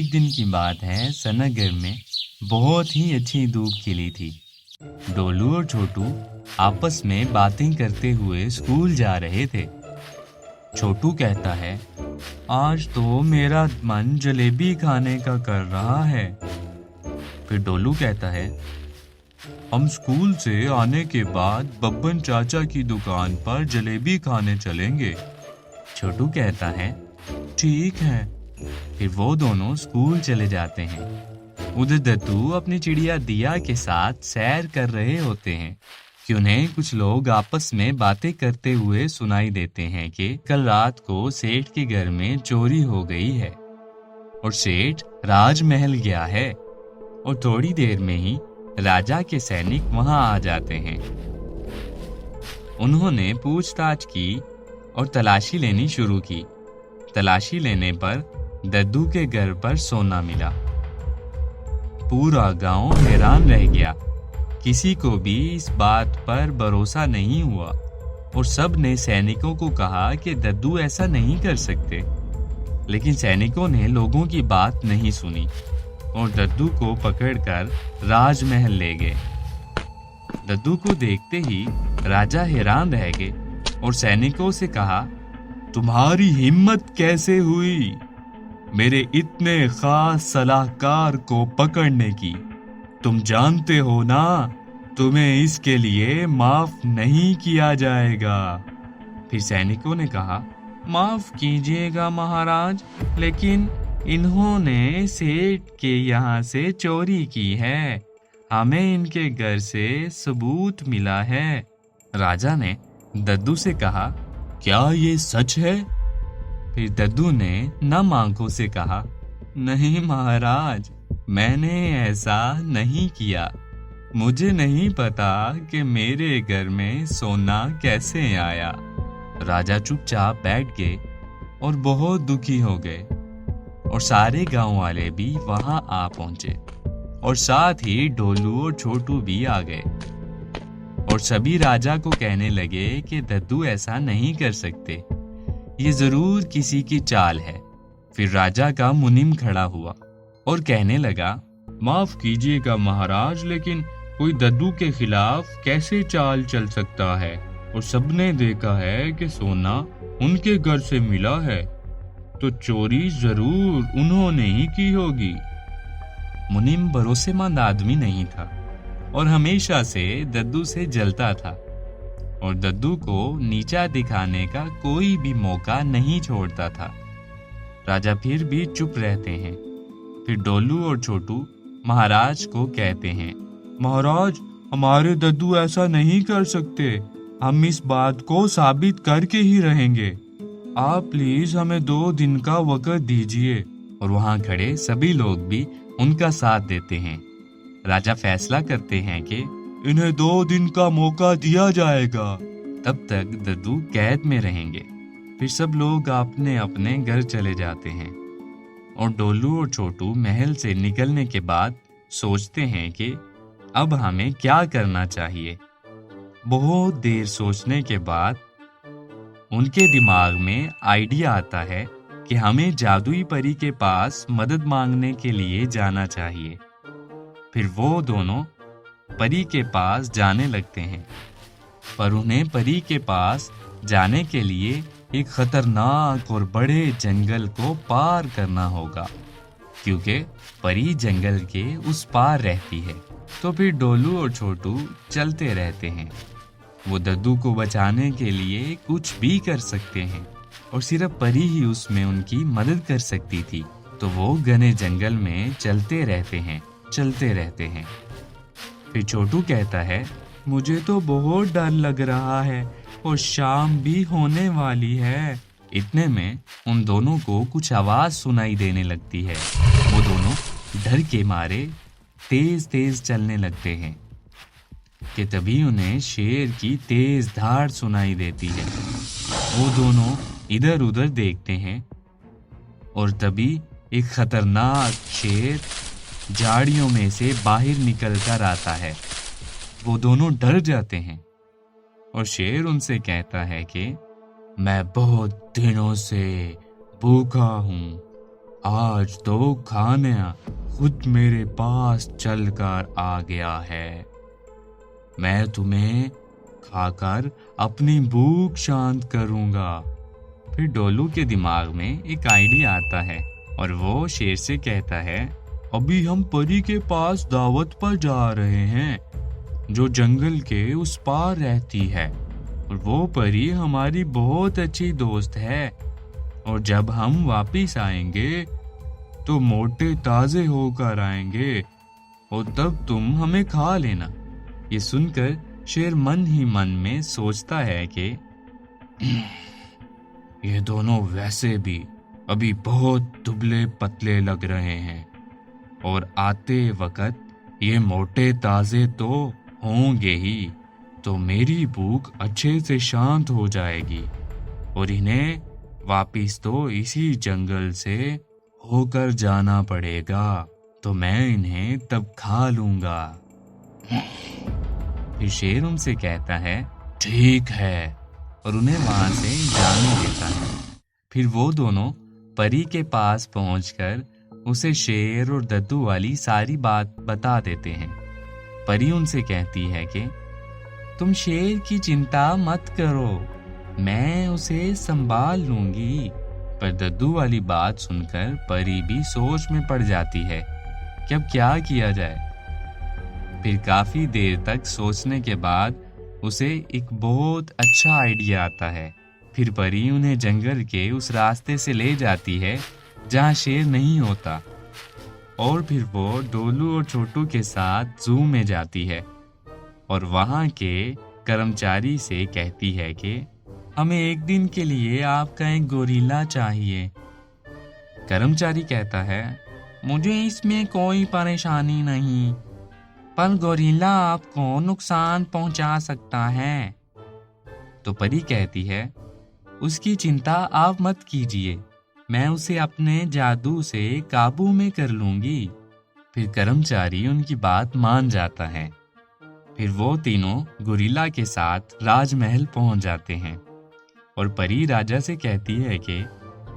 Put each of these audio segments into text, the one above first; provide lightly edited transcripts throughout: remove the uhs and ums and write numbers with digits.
एक दिन की बात है, सनागर में बहुत ही अच्छी धूप खिली थी। डोलू और छोटू आपस में बातें करते हुए स्कूल जा रहे थे। छोटू कहता है, आज तो मेरा मन जलेबी खाने का कर रहा है। फिर डोलू कहता है, हम स्कूल से आने के बाद बब्बन चाचा की दुकान पर जलेबी खाने चलेंगे। छोटू कहता है, ठीक है। फिर वो दोनों स्कूल चले जाते हैं। उधर दद्दू अपनी चिड़िया दिया के साथ सैर कर रहे होते हैं कि उन्हें कुछ लोग आपस में बातें करते हुए सुनाई देते हैं कि कल रात को सेठ के घर में चोरी हो गई है और सेठ राजमहल गया है और थोड़ी देर में ही राजा के सैनिक वहां आ जाते हैं। उन्होंने पूछताछ की और तलाशी लेनी शुरू की। तलाशी लेने पर दद्दू के घर पर सोना मिला। पूरा गांव हैरान रह गया। किसी को भी इस बात पर भरोसा नहीं हुआ और सब ने सैनिकों को कहा कि दद्दू ऐसा नहीं कर सकते। लेकिन सैनिकों ने लोगों की बात नहीं सुनी और दद्दू को पकड़कर राजमहल ले गए। दद्दू को देखते ही राजा हैरान रह गए और सैनिकों से कहा, तुम्हारी हिम्मत कैसे हुई मेरे इतने खास सलाहकार को पकड़ने की? तुम जानते हो ना, तुम्हें इसके लिए माफ नहीं किया जाएगा। फिर सैनिकों ने कहा, माफ कीजिएगा महाराज, लेकिन इन्होंने सेठ के यहाँ से चोरी की है। हमें इनके घर से सबूत मिला है। राजा ने दद्दू से कहा, क्या ये सच है? फिर दद्दू ने नम आंखों से कहा, नहीं महाराज, मैंने ऐसा नहीं किया। मुझे नहीं पता कि मेरे घर में सोना कैसे आया। राजा चुपचाप बैठ गए और बहुत दुखी हो गए और सारे गांव वाले भी वहां आ पहुंचे और साथ ही डोलू और छोटू भी आ गए और सभी राजा को कहने लगे कि दद्दू ऐसा नहीं कर सकते, ये जरूर किसी की चाल है। फिर राजा का मुनीम खड़ा हुआ और कहने लगा, माफ कीजिएगा महाराज, लेकिन कोई दद्दू के खिलाफ कैसे चाल चल सकता है? और सबने देखा है कि सोना उनके घर से मिला है, तो चोरी जरूर उन्होंने ही की होगी। मुनीम भरोसेमंद आदमी नहीं था और हमेशा से दद्दू से जलता था और दद्दू को नीचा दिखाने का कोई भी मौका नहीं छोड़ता था। राजा फिर भी चुप रहते हैं। फिर डोलू और छोटू महाराज को कहते हैं, महाराज, हमारे दद्दू ऐसा नहीं कर सकते। हम इस बात को साबित करके ही रहेंगे। आप प्लीज हमें 2 दिन का वक्त दीजिए। और वहां खड़े सभी लोग भी उनका साथ देते हैं। राजा फैसला करते हैं कि इन्हें 2 दिन का मौका दिया जाएगा। तब तक दद्दू कैद में रहेंगे। फिर सब लोग अपने अपने घर चले जाते हैं और डोलू और छोटू महल से निकलने के बाद सोचते हैं कि अब हमें क्या करना चाहिए। बहुत देर सोचने के बाद उनके दिमाग में आइडिया आता है कि हमें जादुई परी के पास मदद मांगने के लिए जाना चाहिए। फिर वो दोनों परी के पास जाने लगते हैं, पर उन्हें परी के पास जाने के लिए एक खतरनाक और बड़े जंगल को पार करना होगा, क्योंकि परी जंगल के उस पार रहती है। तो फिर डोलू और छोटू चलते रहते हैं। वो दद्दू को बचाने के लिए कुछ भी कर सकते हैं और सिर्फ परी ही उसमें उनकी मदद कर सकती थी। तो वो घने जंगल में चलते रहते हैं। फिर छोटू कहता है, मुझे तो बहुत डर लग रहा है और शाम भी होने वाली है। इतने में उन दोनों को कुछ आवाज सुनाई देने लगती है। वो दोनों डर के मारे तेज तेज चलने लगते हैं कि तभी उन्हें शेर की तेज धाड़ सुनाई देती है। वो दोनों इधर उधर देखते हैं और तभी एक खतरनाक शेर झाड़ियों में से बाहर निकल कर आता है। वो दोनों डर जाते हैं और शेर उनसे कहता है कि मैं बहुत दिनों से भूखा हूँ, आज तो खाना खुद मेरे पास चलकर आ गया है। मैं तुम्हें खाकर अपनी भूख शांत करूंगा। फिर डोलू के दिमाग में एक आइडिया आता है और वो शेर से कहता है, अभी हम परी के पास दावत पर जा रहे हैं जो जंगल के उस पार रहती है, और वो परी हमारी बहुत अच्छी दोस्त है, और जब हम वापिस आएंगे तो मोटे ताजे होकर आएंगे और तब तुम हमें खा लेना। ये सुनकर शेर मन ही मन में सोचता है कि ये दोनों वैसे भी अभी बहुत दुबले पतले लग रहे हैं और आते वक्त ये मोटे ताजे तो होंगे ही, तो मेरी भूख अच्छे से शांत हो जाएगी और इन्हें वापिस तो इसी जंगल से होकर जाना पड़ेगा, तो मैं इन्हें तब खा लूंगा। फिर शेर उनसे कहता है, ठीक है, और उन्हें वहां से जाने देता है। फिर वो दोनों परी के पास पहुंचकर उसे शेर और दद्दू वाली सारी बात बता देते हैं। परी उनसे कहती है कि तुम शेर की चिंता मत करो, मैं उसे संभाल लूंगी। पर दद्दू वाली बात सुनकर परी भी सोच में पड़ जाती है कि अब क्या किया जाए। फिर काफी देर तक सोचने के बाद उसे एक बहुत अच्छा आइडिया आता है। फिर परी उन्हें जंगल के उस रास्ते से ले जाती है जहाँ शेर नहीं होता, और फिर वो डोलू और छोटू के साथ जू में जाती है और वहाँ के कर्मचारी से कहती है कि हमें एक दिन के लिए आपका एक गोरिल्ला चाहिए। कर्मचारी कहता है, मुझे इसमें कोई परेशानी नहीं, पर गोरिल्ला आपको नुकसान पहुंचा सकता है। तो परी कहती है, उसकी चिंता आप मत कीजिए, मैं उसे अपने जादू से काबू में कर लूंगी। फिर कर्मचारी उनकी बात मान जाता है। फिर वो तीनों गोरिल्ला के साथ राजमहल पहुंच जाते हैं और परी राजा से कहती है कि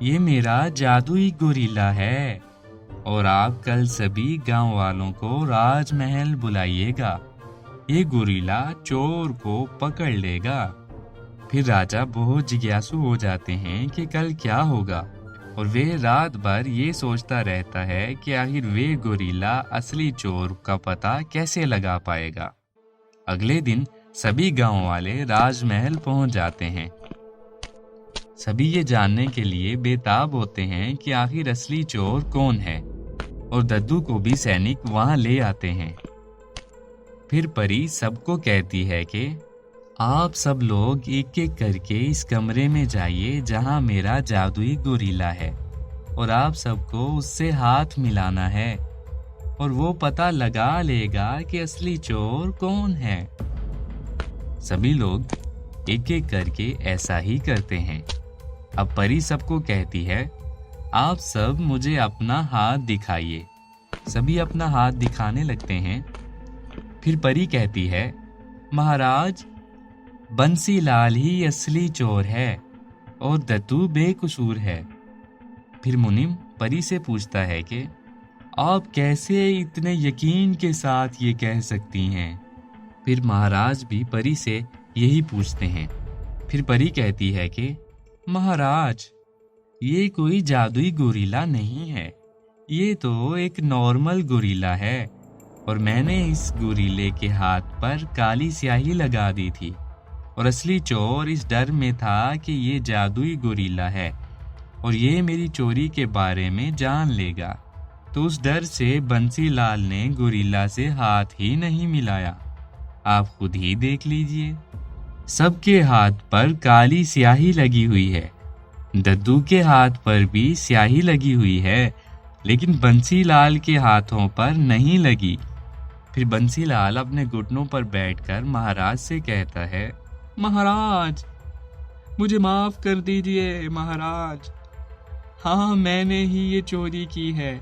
ये मेरा जादुई गोरिल्ला है और आप कल सभी गांव वालों को राजमहल बुलाइएगा, ये गोरिल्ला चोर को पकड़ लेगा। फिर राजा बहुत जिज्ञासु हो जाते हैं कि कल क्या होगा, और वे रात भर ये सोचता रहता है कि आखिर वे गोरिल्ला असली चोर का पता कैसे लगा पाएगा। अगले दिन सभी गांव वाले राजमहल पहुंच जाते हैं। सभी ये जानने के लिए बेताब होते हैं कि आखिर असली चोर कौन है, और दद्दू को भी सैनिक वहां ले आते हैं। फिर परी सबको कहती है कि आप सब लोग एक एक करके इस कमरे में जाइए जहां मेरा जादुई गोरिल्ला है, और आप सबको उससे हाथ मिलाना है और वो पता लगा लेगा कि असली चोर कौन है। सभी लोग एक एक करके ऐसा ही करते हैं। अब परी सबको कहती है, आप सब मुझे अपना हाथ दिखाइए। सभी अपना हाथ दिखाने लगते हैं। फिर परी कहती है, महाराज, बंसीलाल ही असली चोर है और दद्दू बेकसूर है। फिर मुनीम परी से पूछता है कि आप कैसे इतने यकीन के साथ ये कह सकती हैं। फिर महाराज भी परी से यही पूछते हैं। फिर परी कहती है कि महाराज, ये कोई जादुई गोरिल्ला नहीं है, ये तो एक नॉर्मल गोरिल्ला है, और मैंने इस गोरिल्ले के हाथ पर काली स्याही लगा दी थी, और असली चोर इस डर में था कि ये जादुई गोरिल्ला है और ये मेरी चोरी के बारे में जान लेगा, तो उस डर से बंसीलाल ने गोरिल्ला से हाथ ही नहीं मिलाया। आप खुद ही देख लीजिए, सबके हाथ पर काली स्याही लगी हुई है। दद्दू के हाथ पर भी स्याही लगी हुई है, लेकिन बंसीलाल के हाथों पर नहीं लगी। फिर बंसीलाल अपने घुटनों पर बैठकर महाराज से कहता है, महाराज, मुझे माफ कर दीजिए महाराज। हाँ, मैंने ही ये चोरी की है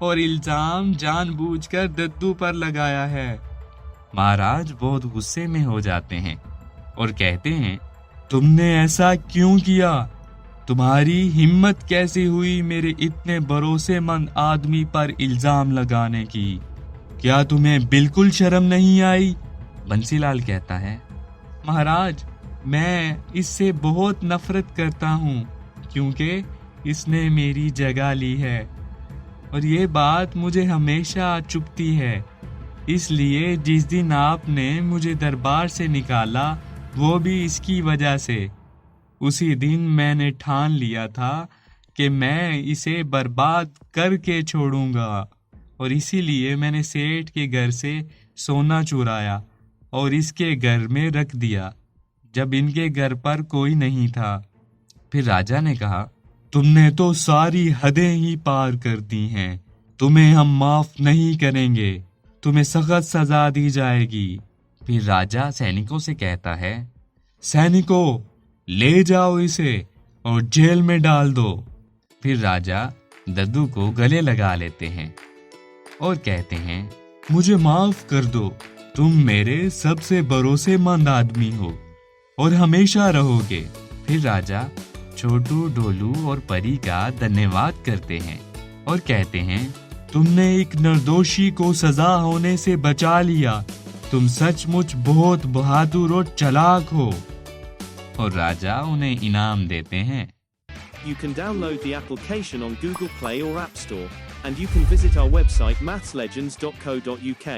और इल्जाम जानबूझकर दद्दू पर लगाया है। महाराज बहुत गुस्से में हो जाते हैं और कहते हैं, तुमने ऐसा क्यों किया? तुम्हारी हिम्मत कैसी हुई मेरे इतने भरोसेमंद आदमी पर इल्जाम लगाने की? क्या तुम्हें बिल्कुल शर्म नहीं आई? बंसीलाल कहता है, महाराज, मैं इससे बहुत नफरत करता हूँ क्योंकि इसने मेरी जगह ली है और ये बात मुझे हमेशा चुभती है। इसलिए जिस दिन आपने मुझे दरबार से निकाला वो भी इसकी वजह से। उसी दिन मैंने ठान लिया था कि मैं इसे बर्बाद करके छोड़ूंगा और इसीलिए मैंने सेठ के घर से सोना चुराया और इसके घर में रख दिया जब इनके घर पर कोई नहीं था। फिर राजा ने कहा, तुमने तो सारी हदें ही पार कर दी हैं। तुम्हें हम माफ नहीं करेंगे। तुम्हें सख्त सजा दी जाएगी। फिर राजा सैनिकों से कहता है, सैनिकों, ले जाओ इसे और जेल में डाल दो। फिर राजा दद्दू को गले लगा लेते हैं और कहते हैं, मुझे माफ कर दो। तुम मेरे सबसे भरोसेमंद आदमी हो और हमेशा रहोगे। फिर राजा छोटू, ढोलू और परी का धन्यवाद करते हैं और कहते हैं, तुमने एक निर्दोषी को सजा होने से बचा लिया। तुम सचमुच बहुत बहादुर और चालाक हो। और राजा उन्हें इनाम देते हैं। You can download the application on Google Play or App Store, and you can visit our website mathslegends.co.uk.